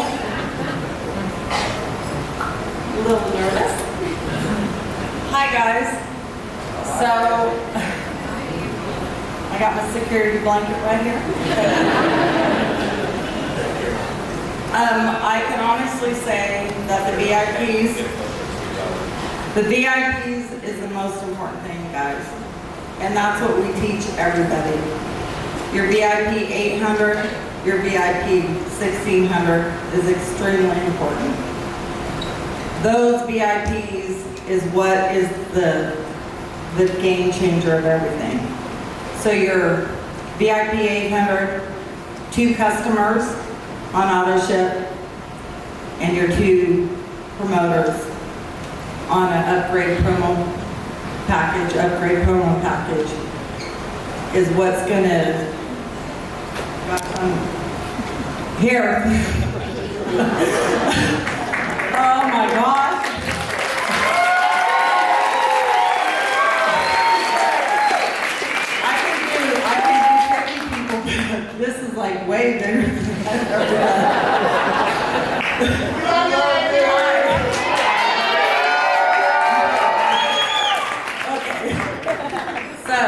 A little nervous. Hi guys. So, I got my security blanket right here. I can honestly say that the VIPs is the most important thing, guys. And that's what we teach everybody. Your VIP 800, your VIP 1600 is extremely important. Those VIPs is what is the game changer of everything. So your VIP 800, 2 customers on AutoShip, and your 2 promoters on an upgrade promo package is what's gonna here. Oh my gosh. I can do 50 people, but this is like way bigger than I've ever done. So,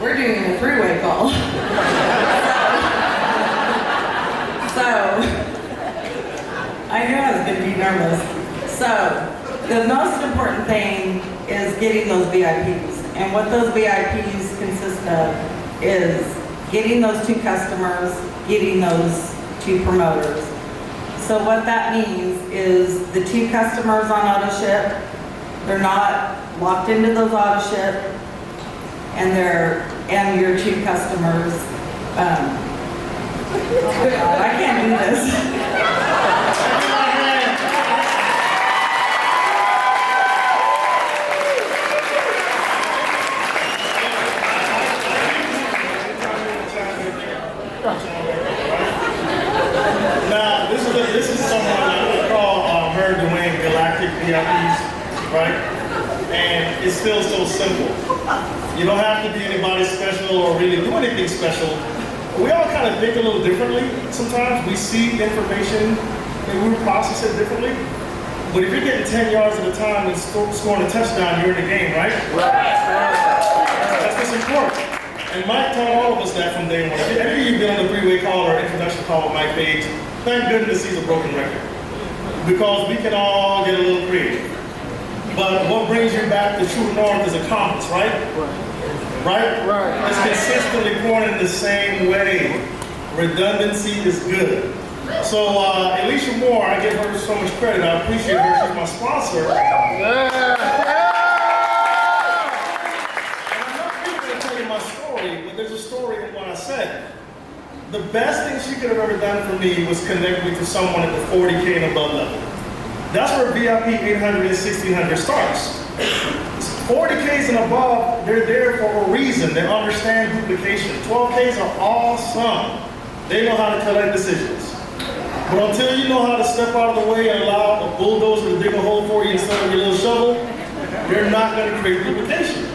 we're doing a 3-way call. So, I knew I was going to be nervous. So, the most important thing is getting those VIPs. And what those VIPs consist of is getting those 2 customers, getting those 2 promoters. So what that means is the 2 customers on AutoShip, they're not locked into those AutoShip, and your 2 customers. Oh my God, I can't do this. Now, this is something I call her Dwayne Galactic VIPs, right? And it's still so simple. You don't have to be anybody special or really do anything special. We all kind of think a little differently. Sometimes we see information and we process it differently. But if you're getting 10 yards at a time and scoring a touchdown, you're in the game, right? That's what's important. And Mike taught all of us that from day one. If any of you have been on a 3-way call or introduction call with Mike Page, thank goodness he's a broken record. Because we can all get a little creative. But what brings you back to true north is a compass, right? Right? It's consistently pointing the same way. Redundancy is good. So Alicia Moore, I give her so much credit. I appreciate her. She's my sponsor. And I'm not really going to tell you my story, but there's a story in what I said. The best thing she could have ever done for me was connect me to someone at the 40K and above level. That's where VIP 800 and 1600 starts. 40Ks and above, they're there for a reason. They understand duplication. 12Ks are awesome. They know how to collect decisions. But until you know how to step out of the way and allow a bulldozer to dig a hole for you instead of your little shovel, you're not going to create duplication.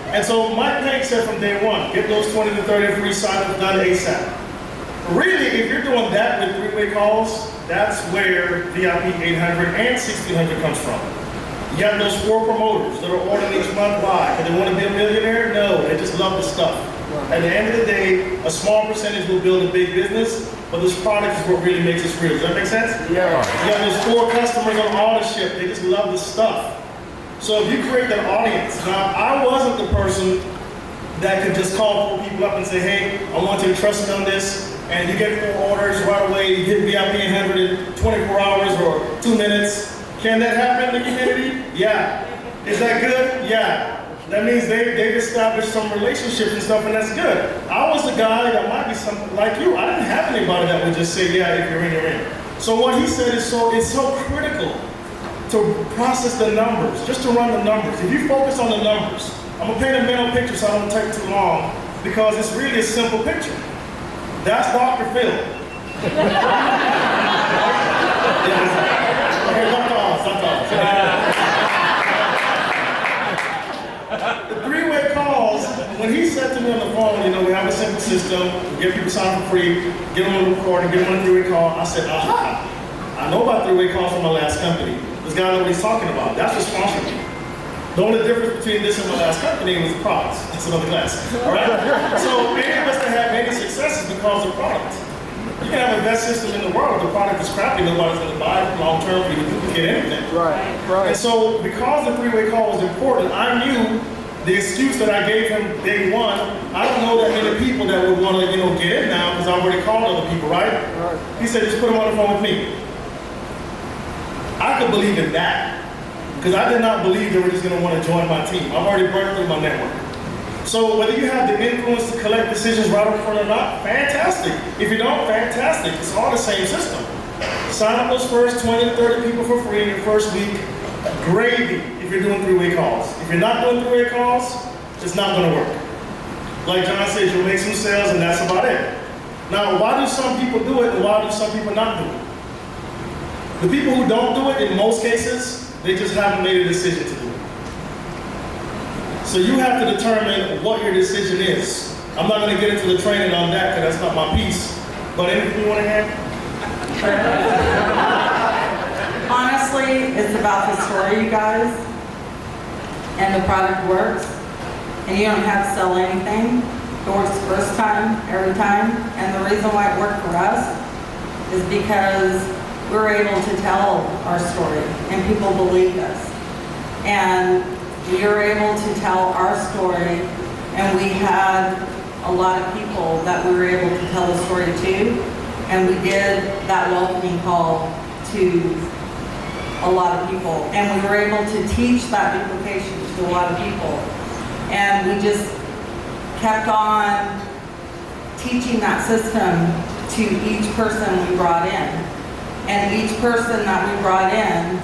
And so Mike Page said from day one, get those 20 to 30 free sign-ups done ASAP. Really, if you're doing that with 3-way calls, that's where VIP 800 and 1600 comes from. You have those 4 promoters that are ordering each month. Why? Because they want to be a millionaire? No, they just love the stuff. At the end of the day, a small percentage will build a big business, but this product is what really makes us real. Does that make sense? Yeah. You have those 4 customers on AutoShip. They just love the stuff. So if you create that audience, now I wasn't the person that could just call 4 people up and say, hey, I want you to trust me on this. And you get 4 orders right away, you get VIP 800 in 24 hours or 2 minutes. Can that happen in the community? Yeah. Is that good? Yeah. That means they've established some relationships and stuff, and that's good. I was the guy that might be something like you. I didn't have anybody that would just say, yeah, if you're in, you're in. So what he said is it's so critical to process the numbers, just to run the numbers. If you focus on the numbers, I'm gonna paint a mental picture so I don't take too long, because it's really a simple picture. That's Dr. Phil. The 3-way calls, when he said said to me on the phone, we have a simple system, we get people signed for free, get them on the recording, get them on a three-way call. I said, aha, I know about three-way calls from my last company. This guy knows what he's talking about. That's what sponsored me. The only difference between this and my last company was the products. That's another class, all right? So many of us that have many successes because of products. You can have the best system in the world. If the product is crappy, nobody's going to buy it long term for you to duplicate anything. Right. And so because the three-way call was important, I knew the excuse that I gave him day one, I don't know that many people that would want to, get in now because I already called other people, right? He said, just put them on the phone with me. I could believe in that because I did not believe they were just going to want to join my team. I've already burned through my network. So whether you have the influence to collect decisions right up front or not, fantastic. If you don't, fantastic. It's all the same system. Sign up those first 20 to 30 people for free in your first week. Gravy if you're doing three-way calls. If you're not doing three-way calls, it's not going to work. Like John said, you'll make some sales and that's about it. Now, why do some people do it and why do some people not do it? The people who don't do it, in most cases, they just haven't made a decision to do it. So you have to determine what your decision is. I'm not going to get into the training on that because that's not my piece. But anything you want to add? Honestly, it's about the story, you guys, and the product works, and you don't have to sell anything. It works the first time, every time, and the reason why it worked for us is because we're able to tell our story, and people believed us. And we were able to tell our story, and we had a lot of people that we were able to tell the story to, and we did that welcoming call to a lot of people, and we were able to teach that duplication to a lot of people, and we just kept on teaching that system to each person we brought in, and each person that we brought in,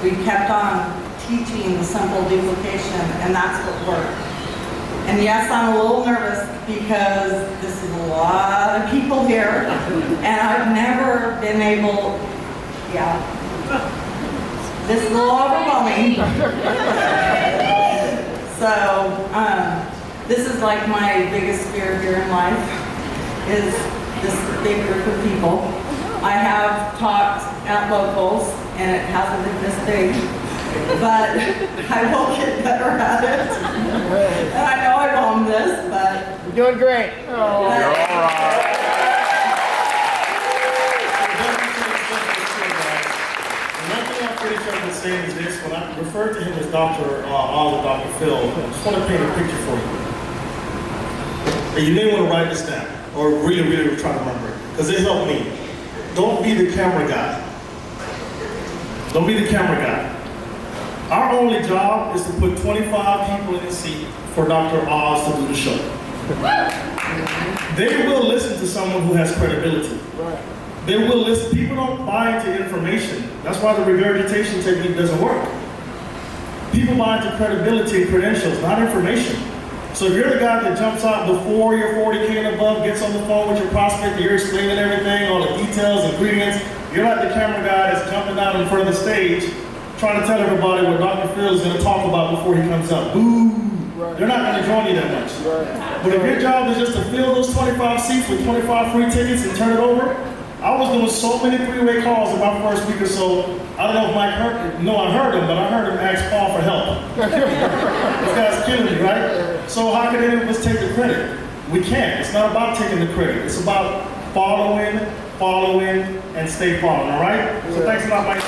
we kept on teaching the simple duplication, and that's what worked. And yes, I'm a little nervous because this is a lot of people here, and I've never been able, this is a little overwhelming. So, this is like my biggest fear here in life, is this big group of people. I have talked at locals, and it hasn't been this big, but I will get better at it. And I know I bombed this, but... You're doing great. You're all right. One thing I'm pretty sure I'm saying is this: when I refer to him as Dr. Oz or Dr. Phil, I just want to paint a picture for you. And you may want to write this down, or really try to remember it, because it helped me. Don't be the camera guy. Don't be the camera guy. Our only job is to put 25 people in the seat for Dr. Oz to do the show. They will listen to someone who has credibility. They will listen. People don't buy into information. That's why the regurgitation technique doesn't work. People buy into credibility and credentials, not information. So if you're the guy that jumps out before you're 40K and above, gets on the phone with your prospect, and you're explaining everything, all the details, ingredients, you're like the camera guy that's jumping out in front of the stage, trying to tell everybody what Dr. Phil is going to talk about before he comes up. Boo! They're not going to join you that much. But if your job is just to fill those 25 seats with 25 free tickets and turn it over, I was doing so many three-way calls in my first week or so. I don't know if Mike heard it. No, I heard him, but I heard him ask Paul for help. This guy's killing me, right? So how can any of us take the credit? We can't. It's not about taking the credit. It's about following, and stay following, all right? So thanks a lot, Mike.